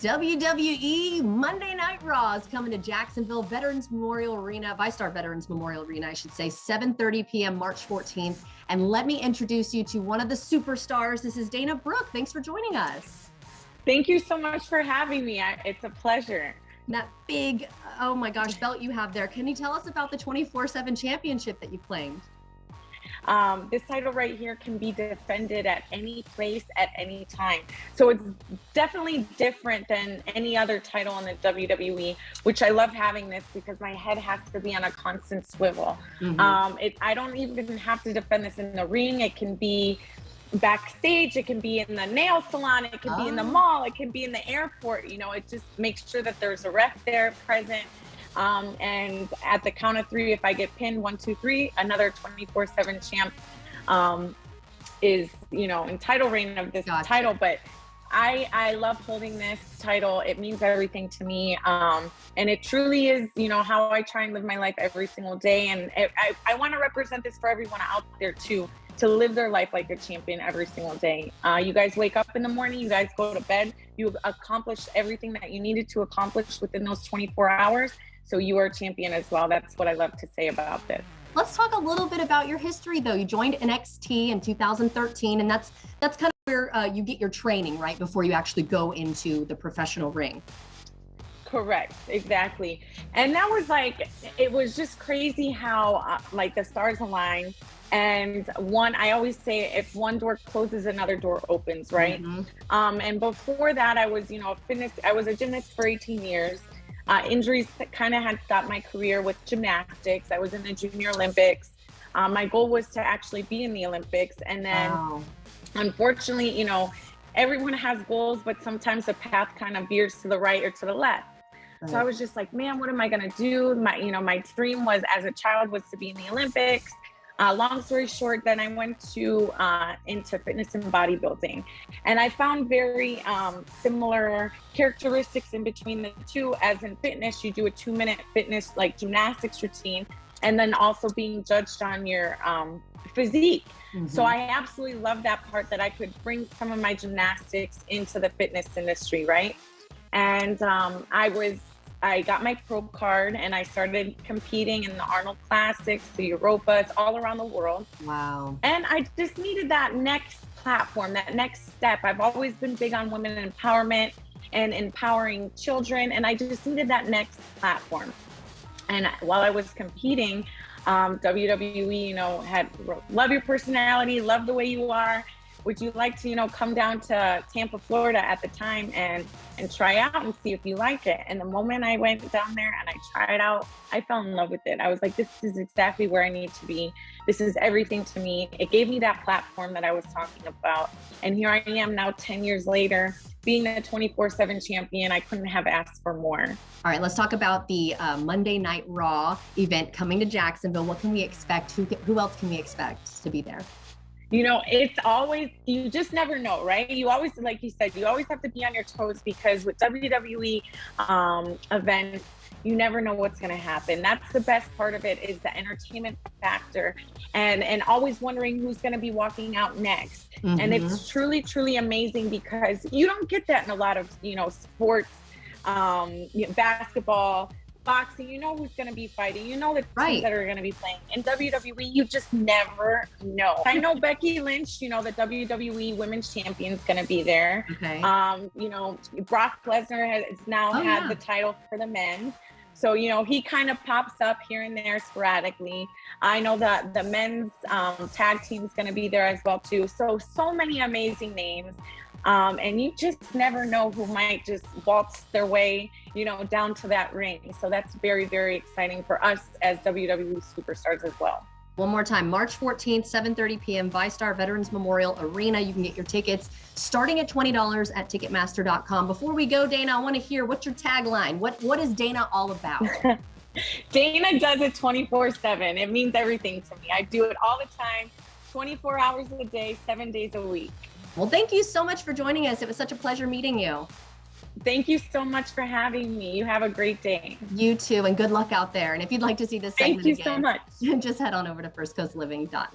WWE Monday Night Raw is coming to Jacksonville Veterans Memorial Arena, ViStar Veterans Memorial Arena, I should say, 7:30 p.m. March 14th. And let me introduce you to one of the superstars. This is Dana Brooke. Thanks for joining us. Thank you so much for having me. It's a pleasure. That big, oh my gosh, belt you have there. Can you tell us about the 24/7 championship that you claimed? This title right here can be defended at any place at any time. So it's definitely different than any other title in the WWE, which I love having this because my head has to be on a constant swivel. I don't even have to defend this in the ring. It can be backstage, it can be in the nail salon, it can be in the mall, it can be in the airport. You know, it just makes sure that there's a ref there present. And at the count of three, if I get pinned, 1, 2, 3, another 24/7 champ is, you know, in title reign of this title. But I love holding this title. It means everything to me. And it truly is, you know, how I try and live my life every single day. And I want to represent this for everyone out there too, to live their life like a champion every single day. You guys wake up in the morning, you guys go to bed, you accomplished everything that you needed to accomplish within those 24 hours. So you are a champion as well. That's what I love to say about this. Let's talk a little bit about your history, though. You joined NXT in 2013, and that's kind of where you get your training, right, before you actually go into the professional ring. Correct, exactly. And that was like, it was just crazy how like the stars align. And I always say, if one door closes, another door opens, right? And before that, I was, you know, I was a gymnast for 18 years. Injuries kind of had stopped my career with gymnastics. I was in the Junior Olympics. My goal was to actually be in the Olympics. And then unfortunately, you know, everyone has goals, but sometimes the path kind of veers to the right or to the left. So I was just like, man, what am I going to do? My dream was, as a child, was to be in the Olympics. Long story short, then I went into fitness and bodybuilding, and I found very similar characteristics in between the two. As in fitness, you do a 2-minute fitness like gymnastics routine, and then also being judged on your physique. So I absolutely love that part, that I could bring some of my gymnastics into the fitness industry, right? And I got my pro card, and I started competing in the Arnold Classics, the Europas, all around the world. Wow. And I just needed that next platform, that next step. I've always been big on women empowerment and empowering children, and I just needed that next platform. And while I was competing, WWE, you know, had love your personality, love the way you are. Would you like to, you know, come down to Tampa, Florida at the time and try out and see if you like it? And the moment I went down there and I tried out, I fell in love with it. I was like, this is exactly where I need to be. This is everything to me. It gave me that platform that I was talking about. And here I am now 10 years later, being the 24/7 champion. I couldn't have asked for more. All right, let's talk about the Monday Night Raw event coming to Jacksonville. What can we expect? Who else can we expect to be there? You know, it's always, you just never know, right? You always, like you said, you always have to be on your toes, because with WWE events, you never know what's going to happen. That's the best part of it, is the entertainment factor, and always wondering who's going to be walking out next. And it's truly, truly amazing, because you don't get that in a lot of, you know, sports, basketball, boxing. You know who's going to be fighting, you know the teams that are going to be playing. In WWE, you just never know. I know Becky Lynch, you know, the WWE Women's Champion, is going to be there. You know, Brock Lesnar has now had the title for the men, so you know, he kind of pops up here and there sporadically. I know that the men's tag team is going to be there as well too. So many amazing names. And you just never know who might just waltz their way, you know, down to that ring. So that's very, very exciting for us as WWE Superstars as well. One more time, March 14th, 7:30 p.m., ViStar Veterans Memorial Arena. You can get your tickets starting at $20 at Ticketmaster.com. Before we go, Dana, I want to hear, what's your tagline? What is Dana all about? Dana does it 24/7. It means everything to me. I do it all the time, 24 hours a day, 7 days a week. Well, thank you so much for joining us. It was such a pleasure meeting you. Thank you so much for having me. You have a great day. You too, and good luck out there. And if you'd like to see this segment again, so much. Just head on over to firstcoastliving.net.